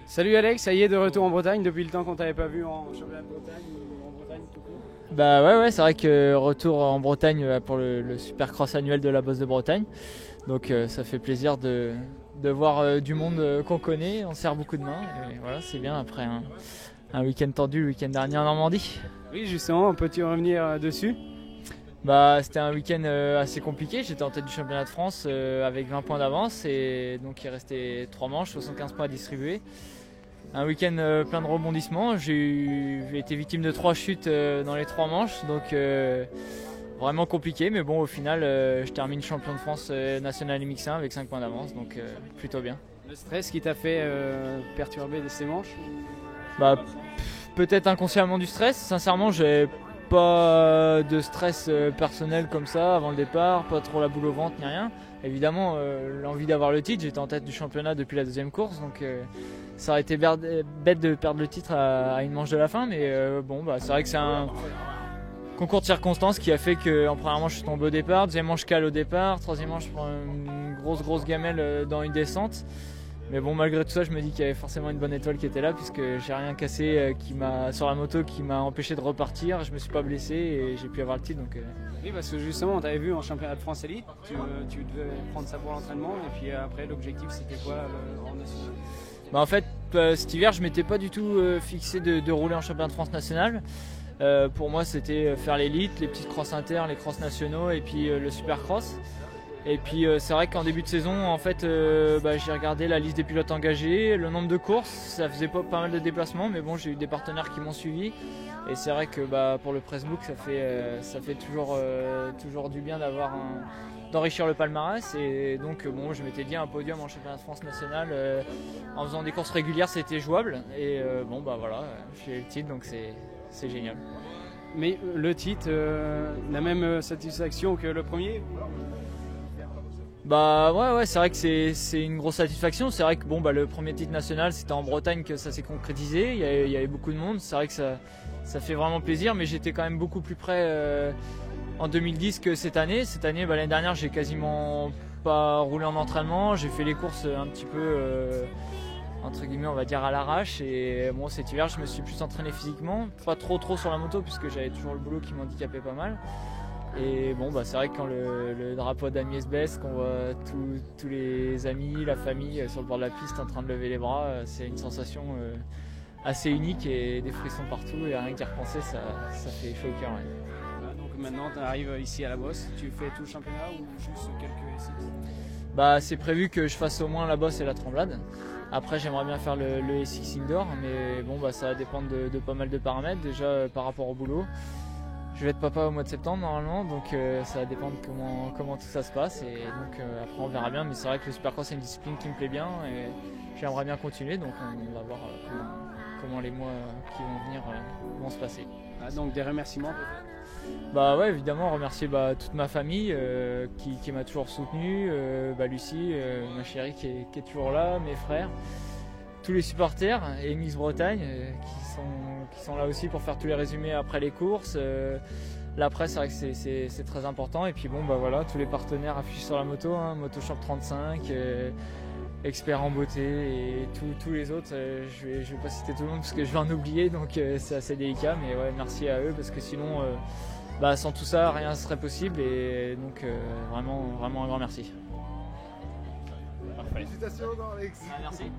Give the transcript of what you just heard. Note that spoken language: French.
Salut Alex, ça y est, de retour en Bretagne depuis le temps qu'on t'avait pas vu en championnat de Bretagne ou en Bretagne tout court. Bah ouais, c'est vrai que retour en Bretagne pour le Supercross annuel de la Bosse de Bretagne. Donc ça fait plaisir de voir du monde qu'on connaît, on serre beaucoup de mains et voilà, c'est bien après un week-end tendu le week-end dernier en Normandie. Oui, justement, peux-tu revenir dessus? Bah, c'était un week-end assez compliqué, j'étais en tête du championnat de France avec 20 points d'avance et donc il restait 3 manches, 75 points à distribuer. Un week-end plein de rebondissements, j'ai été victime de 3 chutes dans les 3 manches, donc vraiment compliqué, mais bon au final je termine champion de France national MX1 avec 5 points d'avance, donc plutôt bien. Le stress qui t'a fait perturber ces manches? Bah, peut-être inconsciemment du stress, sincèrement j'ai pas de stress personnel comme ça avant le départ, pas trop la boule au ventre ni rien. Évidemment l'envie d'avoir le titre, j'étais en tête du championnat depuis la deuxième course, donc ça aurait été bête de perdre le titre à une manche de la fin, mais bon bah c'est vrai que c'est un concours de circonstances qui a fait qu'en première manche je tombe au départ, deuxième manche je cale au départ, troisième manche je prends une grosse gamelle dans une descente. Mais bon, malgré tout ça, je me dis qu'il y avait forcément une bonne étoile qui était là, puisque j'ai rien cassé sur la moto qui m'a empêché de repartir. Je me suis pas blessé et j'ai pu avoir le titre. Donc, Oui, parce que justement, on t'avait vu en championnat de France Elite, tu devais prendre ça pour l'entraînement, et puis après, l'objectif c'était quoi en national? Bah, en fait, cet hiver, je m'étais pas du tout fixé de rouler en championnat de France national. Pour moi, c'était faire l'élite, les petites crosses inter, les crosses nationaux et puis le supercross. Et puis c'est vrai qu'en début de saison, en fait, j'ai regardé la liste des pilotes engagés, le nombre de courses, ça faisait pas mal de déplacements, mais bon, j'ai eu des partenaires qui m'ont suivi. Et c'est vrai que pour le pressbook, ça fait toujours du bien d'enrichir le palmarès. Et donc bon, je m'étais dit un podium en championnat de France national en faisant des courses régulières, c'était jouable. Et voilà, j'ai le titre, donc c'est génial. Mais le titre, la même satisfaction que le premier? Bah ouais, c'est vrai que c'est une grosse satisfaction. C'est vrai que le premier titre national, c'était en Bretagne que ça s'est concrétisé. Il y avait beaucoup de monde. C'est vrai que ça fait vraiment plaisir, mais j'étais quand même beaucoup plus près en 2010 que cette année. Cette année, l'année dernière, j'ai quasiment pas roulé en entraînement. J'ai fait les courses un petit peu entre guillemets, on va dire à l'arrache. Et bon, cet hiver, je me suis plus entraîné physiquement, pas trop sur la moto puisque j'avais toujours le boulot qui m'handicapait pas mal. Et bon, c'est vrai que quand le drapeau d'Amies baisse, qu'on voit tous les amis, la famille sur le bord de la piste en train de lever les bras, c'est une sensation assez unique et des frissons partout. Et rien qu'y repenser, ça fait chaud au cœur. Ouais. Donc maintenant, tu arrives ici à la Bosse, tu fais tout le championnat ou juste quelques SX? essais? C'est prévu que je fasse au moins la Bosse et la Tremblade. Après, j'aimerais bien faire le SX Indoor, mais bon, ça va dépendre de pas mal de paramètres. Déjà, par rapport au boulot. Je vais être papa au mois de septembre normalement, donc ça va dépendre comment tout ça se passe et donc après on verra bien, mais c'est vrai que le Supercross c'est une discipline qui me plaît bien et j'aimerais bien continuer, donc on va voir comment les mois qui vont venir vont se passer. Donc des remerciements peut-être? Bah ouais, évidemment remercier toute ma famille qui m'a toujours soutenu, Lucie, ma chérie qui est toujours là, mes frères, tous les supporters et Miss Bretagne qui sont là aussi pour faire tous les résumés après les courses. La presse, c'est vrai que c'est très important. Et puis voilà, tous les partenaires affichés sur la moto, Motoshop 35, Expert en beauté et tous les autres. Je vais pas citer tout le monde parce que je vais en oublier, donc c'est assez délicat. Mais ouais, merci à eux parce que sinon, sans tout ça, rien ne serait possible. Et donc vraiment un grand merci. Félicitations Alex. Merci.